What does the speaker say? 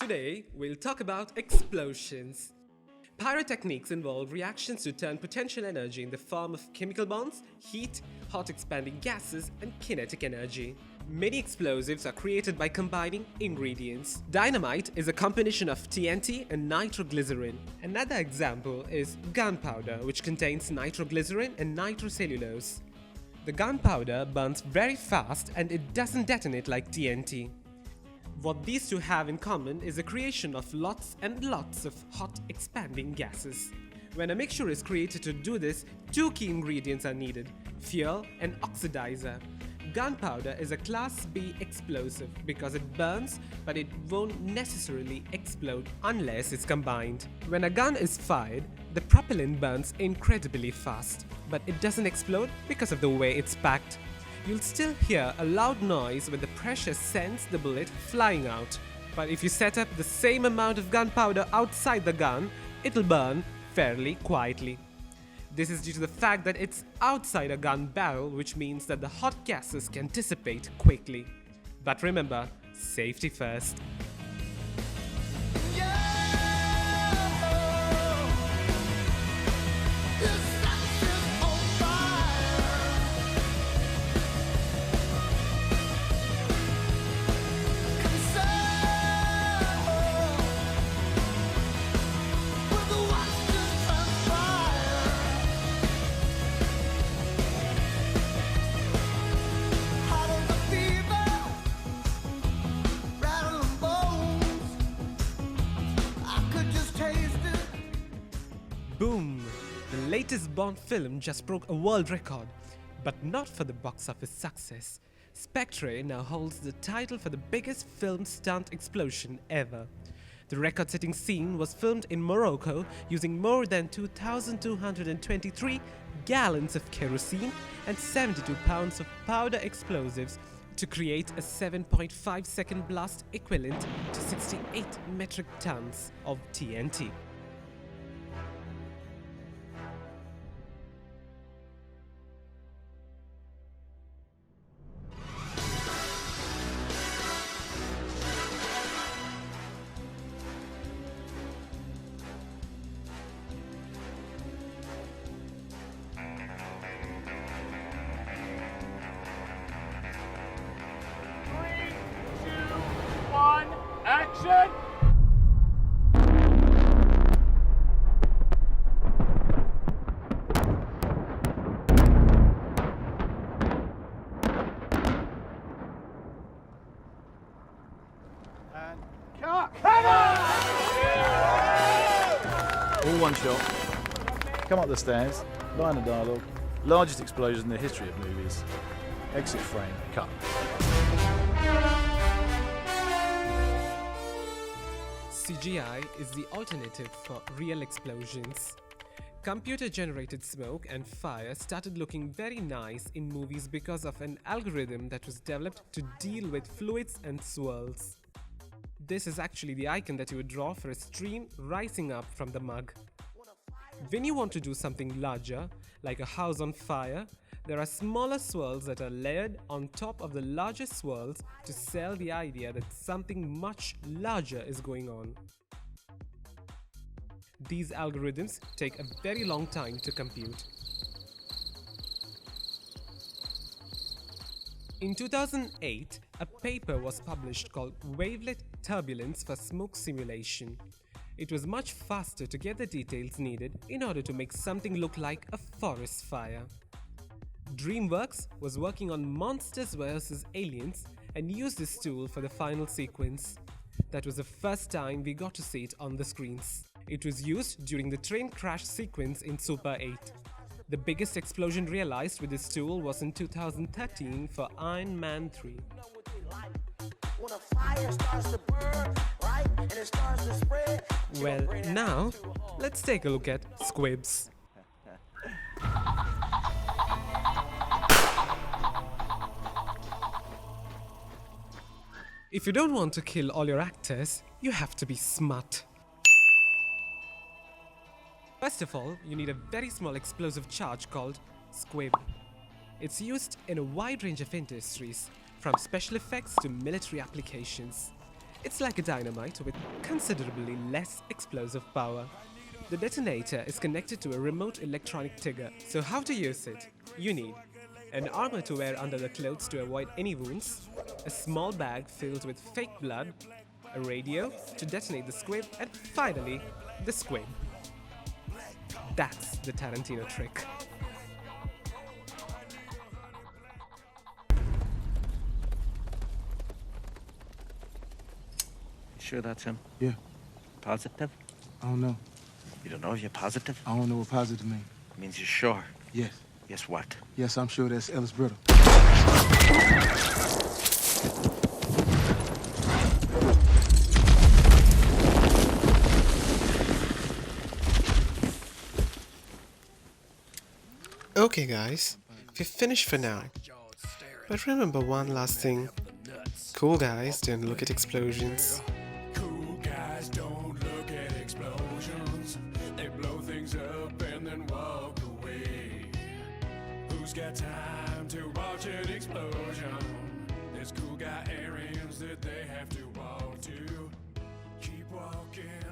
Today, we'll talk about explosions. Pyrotechnics involve reactions to turn potential energy in the form of chemical bonds, heat, hot expanding gases, and kinetic energy. Many explosives are created by combining ingredients. Dynamite is a combination of TNT and nitroglycerin. Another example is gunpowder, which contains nitroglycerin and nitrocellulose. The gunpowder burns very fast and it doesn't detonate like TNT. What these two have in common is the creation of lots and lots of hot expanding gases. When a mixture is created to do this, two key ingredients are needed: fuel and oxidizer. Gunpowder is a Class B explosive because it burns, but it won't necessarily explode unless it's combined. When a gun is fired, the propellant burns incredibly fast, but it doesn't explode because of the way it's packed. You'll still hear a loud noise when the pressure sends the bullet flying out. But if you set up the same amount of gunpowder outside the gun, it'll burn fairly quietly. This is due to the fact that it's outside a gun barrel, which means that the hot gases can dissipate quickly. But remember, safety first. Boom! The latest Bond film just broke a world record, but not for the box office success. Spectre now holds the title for the biggest film stunt explosion ever. The record-setting scene was filmed in Morocco using more than 2,223 gallons of kerosene and 72 pounds of powder explosives to create a 7.5-second blast equivalent to 68 metric tons of TNT. Action! And cut! All one shot. Come up the stairs. Line of dialogue. Largest explosion in the history of movies. Exit frame. Cut. CGI is the alternative for real explosions. Computer-generated smoke and fire started looking very nice in movies because of an algorithm that was developed to deal with fluids and swirls. This is actually the icon that you would draw for a stream rising up from the mug. When you want to do something larger, like a house on fire, there are smaller swirls that are layered on top of the larger swirls to sell the idea that something much larger is going on. These algorithms take a very long time to compute. In 2008, a paper was published called Wavelet Turbulence for Smoke Simulation. It was much faster to get the details needed in order to make something look like a forest fire. DreamWorks was working on Monsters vs. Aliens and used this tool for the final sequence. That was the first time we got to see it on the screens. It was used during the train crash sequence in Super 8. The biggest explosion realized with this tool was in 2013 for Iron Man 3. Well, now, let's take a look at squibs. If you don't want to kill all your actors, you have to be smart. First of all, you need a very small explosive charge called squib. It's used in a wide range of industries, from special effects to military applications. It's like a dynamite with considerably less explosive power. The detonator is connected to a remote electronic trigger, so how to use it? You need an armor to wear under the clothes to avoid any wounds, a small bag filled with fake blood, a radio to detonate the squib, and finally, the squib. That's the Tarantino trick. Sure that's him? Yeah, Positive? I don't know. You don't know if you're positive? I don't know what positive means. It means you're sure. Yes. Yes, what? Yes, I'm sure that's Ellis Brittle. Okay guys, we've finished for now. But remember one last thing. Cool guys don't look at explosions. Cool guys don't look at explosions. They blow things up and then walk away. Who's got time to watch an explosion? There's cool guy areas that they have to walk to. Keep walking.